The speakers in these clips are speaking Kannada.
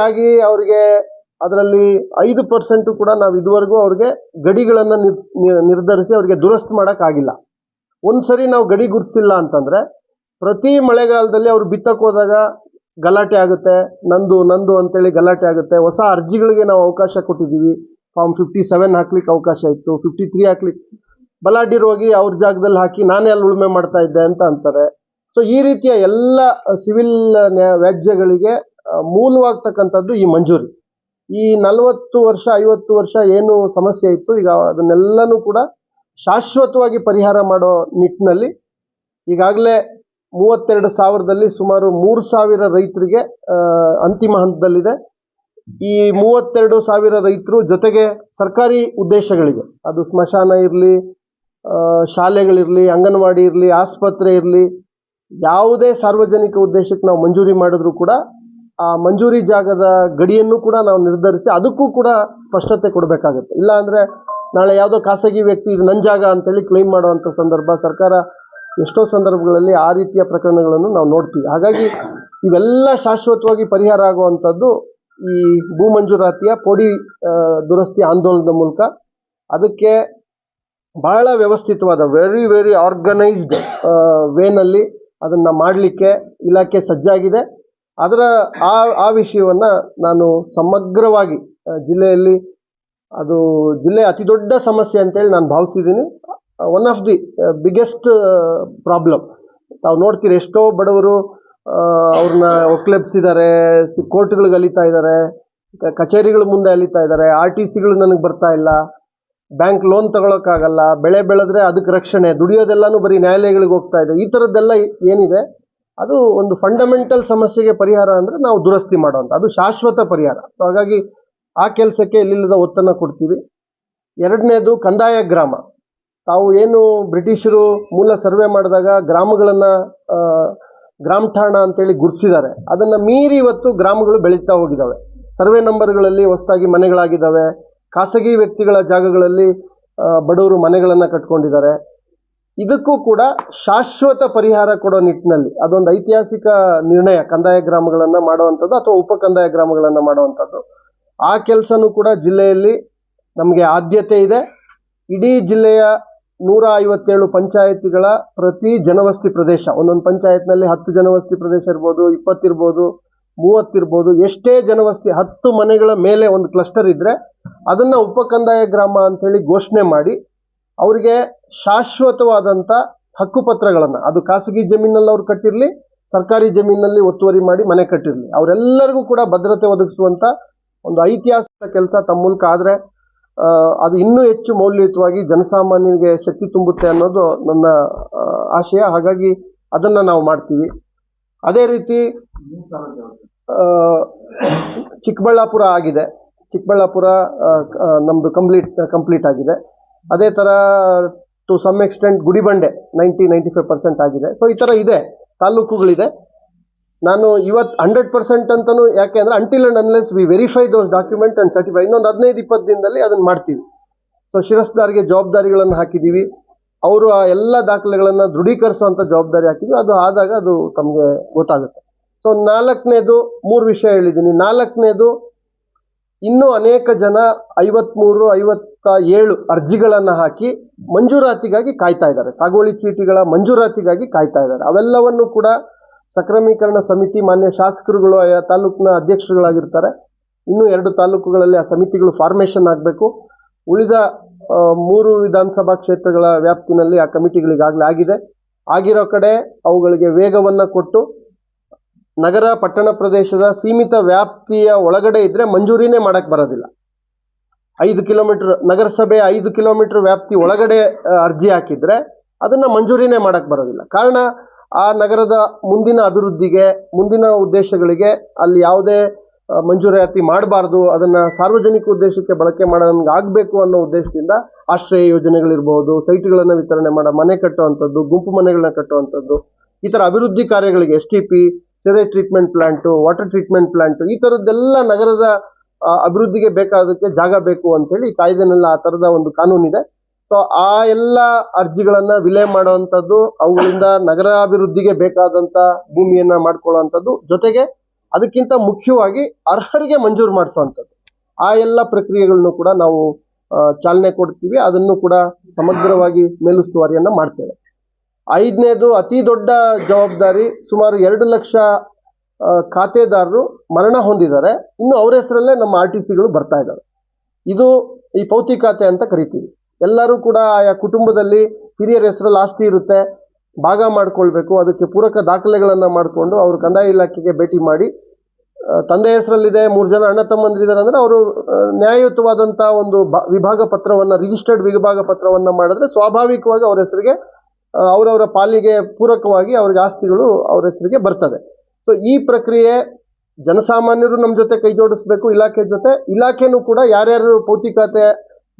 ಆಗಿ ಅವರಿಗೆ ಅದರಲ್ಲಿ 5% ಕೂಡ ನಾವು ಇದುವರೆಗೂ ಅವ್ರಿಗೆ ಗಡಿಗಳನ್ನು ನಿರ್ಧರಿಸಿ ಅವರಿಗೆ ದುರಸ್ತಿ ಮಾಡೋಕ್ಕಾಗಿಲ್ಲ. ಒಂದ್ಸರಿ ನಾವು ಗಡಿ ಗುರುತಿಸಿಲ್ಲ ಅಂತಂದ್ರೆ ಪ್ರತಿ ಮಳೆಗಾಲದಲ್ಲಿ ಅವ್ರು ಬಿತ್ತಕ್ಕೆ ಹೋದಾಗ ಗಲಾಟೆ ಆಗುತ್ತೆ, ನಂದು ಅಂತೇಳಿ ಗಲಾಟೆ ಆಗುತ್ತೆ. ಹೊಸ ಅರ್ಜಿಗಳಿಗೆ ನಾವು ಅವಕಾಶ ಕೊಟ್ಟಿದ್ದೀವಿ. ಫಾರ್ಮ್ 57 ಹಾಕ್ಲಿಕ್ಕೆ ಅವಕಾಶ ಇತ್ತು, 53 ಹಾಕ್ಲಿಕ್ಕೆ. ಬಲಾಢ್ಯರು ಹೋಗಿ ಅವ್ರ ಜಾಗದಲ್ಲಿ ಹಾಕಿ ನಾನೇ ಅಲ್ಲಿ ಉಳುಮೆ ಮಾಡ್ತಾ ಇದ್ದೆ ಅಂತ ಅಂತಾರೆ. ಸೊ ಈ ರೀತಿಯ ಎಲ್ಲ ಸಿವಿಲ್ ವ್ಯಾಜ್ಯಗಳಿಗೆ ಮೂಲವಾಗ್ತಕ್ಕಂಥದ್ದು ಈ ಮಂಜೂರಿ. ಈ 40 ವರ್ಷ 50 ವರ್ಷ ಏನು ಸಮಸ್ಯೆ ಇತ್ತು, ಈಗ ಅದನ್ನೆಲ್ಲನೂ ಕೂಡ ಶಾಶ್ವತವಾಗಿ ಪರಿಹಾರ ಮಾಡೋ ನಿಟ್ಟಿನಲ್ಲಿ ಈಗಾಗಲೇ 32,000ದಲ್ಲಿ ಸುಮಾರು 3,000 ರೈತರಿಗೆ ಅಂತಿಮ ಹಂತದಲ್ಲಿದೆ. ಈ 32,000 ರೈತರು ಜೊತೆಗೆ ಸರ್ಕಾರಿ ಉದ್ದೇಶಗಳಿಗೆ, ಅದು ಸ್ಮಶಾನ ಇರಲಿ, ಶಾಲೆಗಳಿರಲಿ, ಅಂಗನವಾಡಿ ಇರಲಿ, ಆಸ್ಪತ್ರೆ ಇರಲಿ, ಯಾವುದೇ ಸಾರ್ವಜನಿಕ ಉದ್ದೇಶಕ್ಕೆ ನಾವು ಮಂಜೂರಿ ಮಾಡಿದ್ರು ಕೂಡ ಆ ಮಂಜೂರಿ ಜಾಗದ ಗಡಿಯನ್ನು ಕೂಡ ನಾವು ನಿರ್ಧರಿಸಿ ಅದಕ್ಕೂ ಕೂಡ ಸ್ಪಷ್ಟತೆ ಕೊಡಬೇಕಾಗುತ್ತೆ. ಇಲ್ಲ ಅಂದರೆ ನಾಳೆ ಯಾವುದೋ ಖಾಸಗಿ ವ್ಯಕ್ತಿ ಇದು ನನ್ನ ಜಾಗ ಅಂತೇಳಿ ಕ್ಲೈಮ್ ಮಾಡುವಂಥ ಸಂದರ್ಭ, ಸರ್ಕಾರ ಎಷ್ಟೋ ಸಂದರ್ಭಗಳಲ್ಲಿ ಆ ರೀತಿಯ ಪ್ರಕರಣಗಳನ್ನು ನಾವು ನೋಡ್ತೀವಿ. ಹಾಗಾಗಿ ಇವೆಲ್ಲ ಶಾಶ್ವತವಾಗಿ ಪರಿಹಾರ ಆಗುವಂಥದ್ದು ಈ ಭೂ ಮಂಜೂರಾತಿಯ ಪೋಡಿ ದುರಸ್ತಿ ಆಂದೋಲನದ ಮೂಲಕ. ಅದಕ್ಕೆ ಬಹಳ ವ್ಯವಸ್ಥಿತವಾದ ವೆರಿ ಆರ್ಗನೈಸ್ಡ್ ವೇನಲ್ಲಿ ಅದನ್ನು ಮಾಡಲಿಕ್ಕೆ ಇಲಾಖೆ ಸಜ್ಜಾಗಿದೆ. ಅದರ ಆ ವಿಷಯವನ್ನು ನಾನು ಸಮಗ್ರವಾಗಿ ಜಿಲ್ಲೆಯಲ್ಲಿ, ಅದು ಜಿಲ್ಲೆಯ ಅತಿ ದೊಡ್ಡ ಸಮಸ್ಯೆ ಅಂತೇಳಿ ನಾನು ಭಾವಿಸಿದ್ದೀನಿ. One of the biggest problem. ತಾವು ನೋಡ್ತೀರಿ, ಎಷ್ಟೋ ಬಡವರು ಅವ್ರನ್ನ ಒಕ್ಲೆಬ್ಸಿದ್ದಾರೆ, ಕೋರ್ಟ್ಗಳಿಗೆ ಅಲಿತಾ ಇದ್ದಾರೆ, ಕಚೇರಿಗಳ ಮುಂದೆ ಅಲಿತಾ ಇದ್ದಾರೆ, RTCಗಳು ನನಗೆ ಬರ್ತಾ ಇಲ್ಲ, ಬ್ಯಾಂಕ್ ಲೋನ್ ತಗೊಳಕ್ಕಾಗಲ್ಲ, ಬೆಳೆ ಬೆಳೆದ್ರೆ ಅದಕ್ಕೆ ರಕ್ಷಣೆ, ದುಡಿಯೋದೆಲ್ಲನೂ ಬರೀ ನ್ಯಾಯಾಲಯಗಳಿಗೆ ಹೋಗ್ತಾ ಇದೆ. ಈ ಥರದ್ದೆಲ್ಲ ಏನಿದೆ ಅದು ಒಂದು ಫಂಡಮೆಂಟಲ್ ಸಮಸ್ಯೆಗೆ ಪರಿಹಾರ ಅಂದರೆ ನಾವು ದುರಸ್ತಿ ಮಾಡೋಂಥ, ಅದು ಶಾಶ್ವತ ಪರಿಹಾರ. ಸೊ ಹಾಗಾಗಿ ಆ ಕೆಲಸಕ್ಕೆ ಎಲ್ಲಿಲ್ಲದ ಒತ್ತನ್ನು ಕೊಡ್ತೀವಿ. ಎರಡನೇದು ಕಂದಾಯ ಗ್ರಾಮ. ತಾವು ಏನು ಬ್ರಿಟಿಷರು ಮೂಲ ಸರ್ವೆ ಮಾಡಿದಾಗ ಗ್ರಾಮಗಳನ್ನು ಗ್ರಾಮ ಠಾಣ ಅಂತೇಳಿ ಗುರುತಿಸಿದ್ದಾರೆ, ಅದನ್ನು ಮೀರಿ ಇವತ್ತು ಗ್ರಾಮಗಳು ಬೆಳೀತಾ ಹೋಗಿದ್ದಾವೆ. ಸರ್ವೆ ನಂಬರ್ಗಳಲ್ಲಿ ಹೊಸದಾಗಿ ಮನೆಗಳಾಗಿದ್ದಾವೆ, ಖಾಸಗಿ ವ್ಯಕ್ತಿಗಳ ಜಾಗಗಳಲ್ಲಿ ಬಡವರು ಮನೆಗಳನ್ನು ಕಟ್ಕೊಂಡಿದ್ದಾರೆ. ಇದಕ್ಕೂ ಕೂಡ ಶಾಶ್ವತ ಪರಿಹಾರ ಕೊಡೋ ನಿಟ್ಟಿನಲ್ಲಿ ಅದೊಂದು ಐತಿಹಾಸಿಕ ನಿರ್ಣಯ, ಕಂದಾಯ ಗ್ರಾಮಗಳನ್ನು ಮಾಡುವಂಥದ್ದು ಅಥವಾ ಉಪ ಕಂದಾಯ ಗ್ರಾಮಗಳನ್ನು ಮಾಡುವಂಥದ್ದು. ಆ ಕೆಲಸನೂ ಕೂಡ ಜಿಲ್ಲೆಯಲ್ಲಿ ನಮಗೆ ಆದ್ಯತೆ ಇದೆ. ಇಡೀ ಜಿಲ್ಲೆಯ 157 ಪಂಚಾಯತಿಗಳ ಪ್ರತಿ ಜನವಸತಿ ಪ್ರದೇಶ, ಒಂದೊಂದು ಪಂಚಾಯತ್ನಲ್ಲಿ 10 ಜನವಸತಿ ಪ್ರದೇಶ ಇರ್ಬೋದು, 20 ಇರ್ಬೋದು, 30 ಇರ್ಬೋದು, ಎಷ್ಟೇ ಜನವಸತಿ 10 ಮನೆಗಳ ಮೇಲೆ ಒಂದು ಕ್ಲಸ್ಟರ್ ಇದ್ದರೆ ಅದನ್ನು ಉಪಕಂದಾಯ ಗ್ರಾಮ ಅಂಥೇಳಿ ಘೋಷಣೆ ಮಾಡಿ ಅವರಿಗೆ ಶಾಶ್ವತವಾದಂಥ ಹಕ್ಕುಪತ್ರಗಳನ್ನು, ಅದು ಖಾಸಗಿ ಜಮೀನಲ್ಲಿ ಅವ್ರು ಕಟ್ಟಿರಲಿ, ಸರ್ಕಾರಿ ಜಮೀನಲ್ಲಿ ಒತ್ತುವರಿ ಮಾಡಿ ಮನೆ ಕಟ್ಟಿರಲಿ, ಅವರೆಲ್ಲರಿಗೂ ಕೂಡ ಭದ್ರತೆ ಒದಗಿಸುವಂಥ ಒಂದು ಐತಿಹಾಸಿಕ ಕೆಲಸ ತಮ್ಮ ಮೂಲಕ ಆದರೆ ಅದು ಇನ್ನೂ ಹೆಚ್ಚು ಮೌಲ್ಯಯುತವಾಗಿ ಜನಸಾಮಾನ್ಯನಿಗೆ ಶಕ್ತಿ ತುಂಬುತ್ತೆ ಅನ್ನೋದು ನನ್ನ ಆಶಯ. ಹಾಗಾಗಿ ಅದನ್ನು ನಾವು ಮಾಡ್ತೀವಿ. ಅದೇ ರೀತಿ ಚಿಕ್ಕಬಳ್ಳಾಪುರ ಆಗಿದೆ, ಚಿಕ್ಕಬಳ್ಳಾಪುರ ನಮ್ಮದು ಕಂಪ್ಲೀಟ್ ಆಗಿದೆ. ಅದೇ ಥರ ಟು ಸಮ್ ಎಕ್ಸ್ಟೆಂಟ್ ಗುಡಿಬಂಡೆ 90-95% ಆಗಿದೆ. ಸೊ ಈ ಥರ ಇದೆ, ತಾಲೂಕುಗಳಿದೆ. ನಾನು ಇವತ್ತು 100% ಅಂತಲೂ, ಯಾಕೆ ಅಂದರೆ until and unless we verify those document and certify, ಇನ್ನೊಂದು 15-20 ದಿನದಲ್ಲಿ ಅದನ್ನು ಮಾಡ್ತೀವಿ. ಸೊ ಶಿರಸ್ದಾರಿಗೆ ಜವಾಬ್ದಾರಿಗಳನ್ನು ಹಾಕಿದ್ದೀವಿ, ಅವರು ಆ ಎಲ್ಲ ದಾಖಲೆಗಳನ್ನು ದೃಢೀಕರಿಸುವಂಥ ಜವಾಬ್ದಾರಿ ಹಾಕಿದ್ದೀವಿ. ಅದು ಆದಾಗ ಅದು ತಮಗೆ ಗೊತ್ತಾಗುತ್ತೆ. ಸೊ 4ನೇದು 3 ವಿಷಯ ಹೇಳಿದ್ದೀನಿ. 4ನೇದು, ಇನ್ನೂ ಅನೇಕ ಜನ 53-57 ಅರ್ಜಿಗಳನ್ನು ಹಾಕಿ ಮಂಜೂರಾತಿಗಾಗಿ ಕಾಯ್ತಾ ಇದ್ದಾರೆ, ಸಾಗುವಳಿ ಚೀಟಿಗಳ ಮಂಜೂರಾತಿಗಾಗಿ ಕಾಯ್ತಾ ಇದ್ದಾರೆ. ಅವೆಲ್ಲವನ್ನು ಕೂಡ ಸಕ್ರಮೀಕರಣ ಸಮಿತಿ, ಮಾನ್ಯ ಶಾಸಕರುಗಳು ಆಯಾ ತಾಲೂಕಿನ ಅಧ್ಯಕ್ಷರುಗಳಾಗಿರ್ತಾರೆ, ಇನ್ನೂ 2 ತಾಲೂಕುಗಳಲ್ಲಿ ಆ ಸಮಿತಿಗಳು ಫಾರ್ಮೇಷನ್ ಆಗಬೇಕು. ಉಳಿದ 3 ವಿಧಾನಸಭಾ ಕ್ಷೇತ್ರಗಳ ವ್ಯಾಪ್ತಿನಲ್ಲಿ ಆ ಕಮಿಟಿಗಳಿಗಾಗಲೇ ಆಗಿದೆ. ಆಗಿರೋ ಕಡೆ ಅವುಗಳಿಗೆ ವೇಗವನ್ನು ಕೊಟ್ಟು ನಗರ ಪಟ್ಟಣ ಪ್ರದೇಶದ ಸೀಮಿತ ವ್ಯಾಪ್ತಿಯ ಒಳಗಡೆ ಇದ್ದರೆ ಮಂಜೂರಿನೇ ಮಾಡೋಕ್ಕೆ ಬರೋದಿಲ್ಲ. 5 ಕಿಲೋಮೀಟರ್ ನಗರಸಭೆ 5 ಕಿಲೋಮೀಟರ್ ವ್ಯಾಪ್ತಿ ಒಳಗಡೆ ಅರ್ಜಿ ಹಾಕಿದರೆ ಅದನ್ನು ಮಂಜೂರಿನೇ ಮಾಡೋಕ್ಕೆ ಬರೋದಿಲ್ಲ. ಕಾರಣ, ಆ ನಗರದ ಮುಂದಿನ ಅಭಿವೃದ್ಧಿಗೆ, ಮುಂದಿನ ಉದ್ದೇಶಗಳಿಗೆ ಅಲ್ಲಿ ಯಾವುದೇ ಮಂಜೂರಾತಿ ಮಾಡಬಾರ್ದು, ಅದನ್ನು ಸಾರ್ವಜನಿಕ ಉದ್ದೇಶಕ್ಕೆ ಬಳಕೆ ಮಾಡೋಂಗೆ ಆಗಬೇಕು ಅನ್ನೋ ಉದ್ದೇಶದಿಂದ ಆಶ್ರಯ ಯೋಜನೆಗಳಿರ್ಬೋದು, ಸೈಟ್ಗಳನ್ನು ವಿತರಣೆ ಮಾಡೋ, ಮನೆ ಕಟ್ಟುವಂಥದ್ದು, ಗುಂಪು ಮನೆಗಳನ್ನ ಕಟ್ಟುವಂಥದ್ದು, ಈ ಥರ ಅಭಿವೃದ್ಧಿ ಕಾರ್ಯಗಳಿಗೆ STP, sewage treatment plant, water treatment plant, ಈ ಥರದ್ದೆಲ್ಲ ನಗರದ ಅಭಿವೃದ್ಧಿಗೆ ಬೇಕಾದಕ್ಕೆ ಜಾಗ ಬೇಕು ಅಂತೇಳಿ ಈ ಕಾಯ್ದೆನೆಲ್ಲ ಆ ಥರದ ಒಂದು ಕಾನೂನಿದೆ. ಸೊ ಆ ಎಲ್ಲ ಅರ್ಜಿಗಳನ್ನು ವಿಲೇ ಮಾಡುವಂಥದ್ದು, ಅವುಗಳಿಂದ ನಗರಾಭಿವೃದ್ಧಿಗೆ ಬೇಕಾದಂಥ ಭೂಮಿಯನ್ನು ಮಾಡ್ಕೊಳ್ಳುವಂಥದ್ದು, ಜೊತೆಗೆ ಅದಕ್ಕಿಂತ ಮುಖ್ಯವಾಗಿ ಅರ್ಹರಿಗೆ ಮಂಜೂರು ಮಾಡಿಸುವಂಥದ್ದು. ಆ ಎಲ್ಲ ಪ್ರಕ್ರಿಯೆಗಳನ್ನು ಕೂಡ ನಾವು ಚಾಲನೆ ಕೊಡ್ತೀವಿ. ಅದನ್ನು ಕೂಡ ಸಮಗ್ರವಾಗಿ ಮೇಲುಸ್ತುವಾರಿಯನ್ನ ಮಾಡ್ತೇವೆ. 5ನೇದು ಅತಿ ದೊಡ್ಡ ಜವಾಬ್ದಾರಿ, ಸುಮಾರು 2 ಲಕ್ಷ ಖಾತೆದಾರರು ಮರಣ ಹೊಂದಿದ್ದಾರೆ. ಇನ್ನು ಅವರ ಹೆಸರಲ್ಲೇ ನಮ್ಮ RTCಗಳು ಬರ್ತಾ ಇದ್ದಾವೆ. ಇದು ಈ ಪೌತಿ ಖಾತೆ ಅಂತ ಕರಿತೀವಿ. ಎಲ್ಲರೂ ಕೂಡ ಆಯಾ ಕುಟುಂಬದಲ್ಲಿ ಹಿರಿಯರ ಹೆಸರಲ್ಲಿ ಆಸ್ತಿ ಇರುತ್ತೆ, ಭಾಗ ಮಾಡ್ಕೊಳ್ಬೇಕು. ಅದಕ್ಕೆ ಪೂರಕ ದಾಖಲೆಗಳನ್ನು ಮಾಡಿಕೊಂಡು ಅವರು ಕಂದಾಯ ಇಲಾಖೆಗೆ ಭೇಟಿ ಮಾಡಿ, ತಂದೆ ಹೆಸರಲ್ಲಿದೆ, 3 ಜನ ಅಣ್ಣ ತಮ್ಮಂದಿರಿದ್ದಾರೆ ಅಂದರೆ ಅವರು ನ್ಯಾಯಯುತವಾದಂಥ ಒಂದು ವಿಭಾಗ ಪತ್ರವನ್ನು, ರಿಜಿಸ್ಟರ್ಡ್ ವಿಭಾಗ ಪತ್ರವನ್ನು ಮಾಡಿದ್ರೆ ಸ್ವಾಭಾವಿಕವಾಗಿ ಅವರ ಹೆಸರಿಗೆ, ಅವರವರ ಪಾಲಿಗೆ ಪೂರಕವಾಗಿ ಅವ್ರಿಗೆ ಆಸ್ತಿಗಳು ಅವ್ರ ಹೆಸರಿಗೆ ಬರ್ತದೆ. ಸೊ ಈ ಪ್ರಕ್ರಿಯೆ ಜನಸಾಮಾನ್ಯರು ನಮ್ಮ ಜೊತೆ ಕೈ ಜೋಡಿಸ್ಬೇಕು, ಇಲಾಖೆ ಜೊತೆ. ಇಲಾಖೆನೂ ಕೂಡ ಯಾರ್ಯಾರು ಪೌತಿ ಖಾತೆ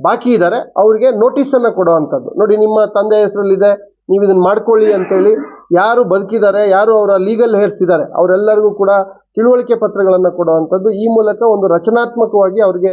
ಬಾಕಿ ಇದ್ದಾರೆ ಅವರಿಗೆ ನೋಟಿಸನ್ನು ಕೊಡುವಂಥದ್ದು. ನೋಡಿ, ನಿಮ್ಮ ತಂದೆ ಹೆಸರಲ್ಲಿದೆ, ನೀವು ಇದನ್ನು ಮಾಡ್ಕೊಳ್ಳಿ ಅಂತೇಳಿ. ಯಾರು ಬದುಕಿದ್ದಾರೆ, ಯಾರು ಅವರ ಲೀಗಲ್ ಹೇರ್ಸ್ ಇದ್ದಾರೆ ಅವರೆಲ್ಲರಿಗೂ ಕೂಡ ತಿಳುವಳಿಕೆ ಪತ್ರಗಳನ್ನು ಕೊಡುವಂಥದ್ದು. ಈ ಮೂಲಕ ಒಂದು ರಚನಾತ್ಮಕವಾಗಿ ಅವರಿಗೆ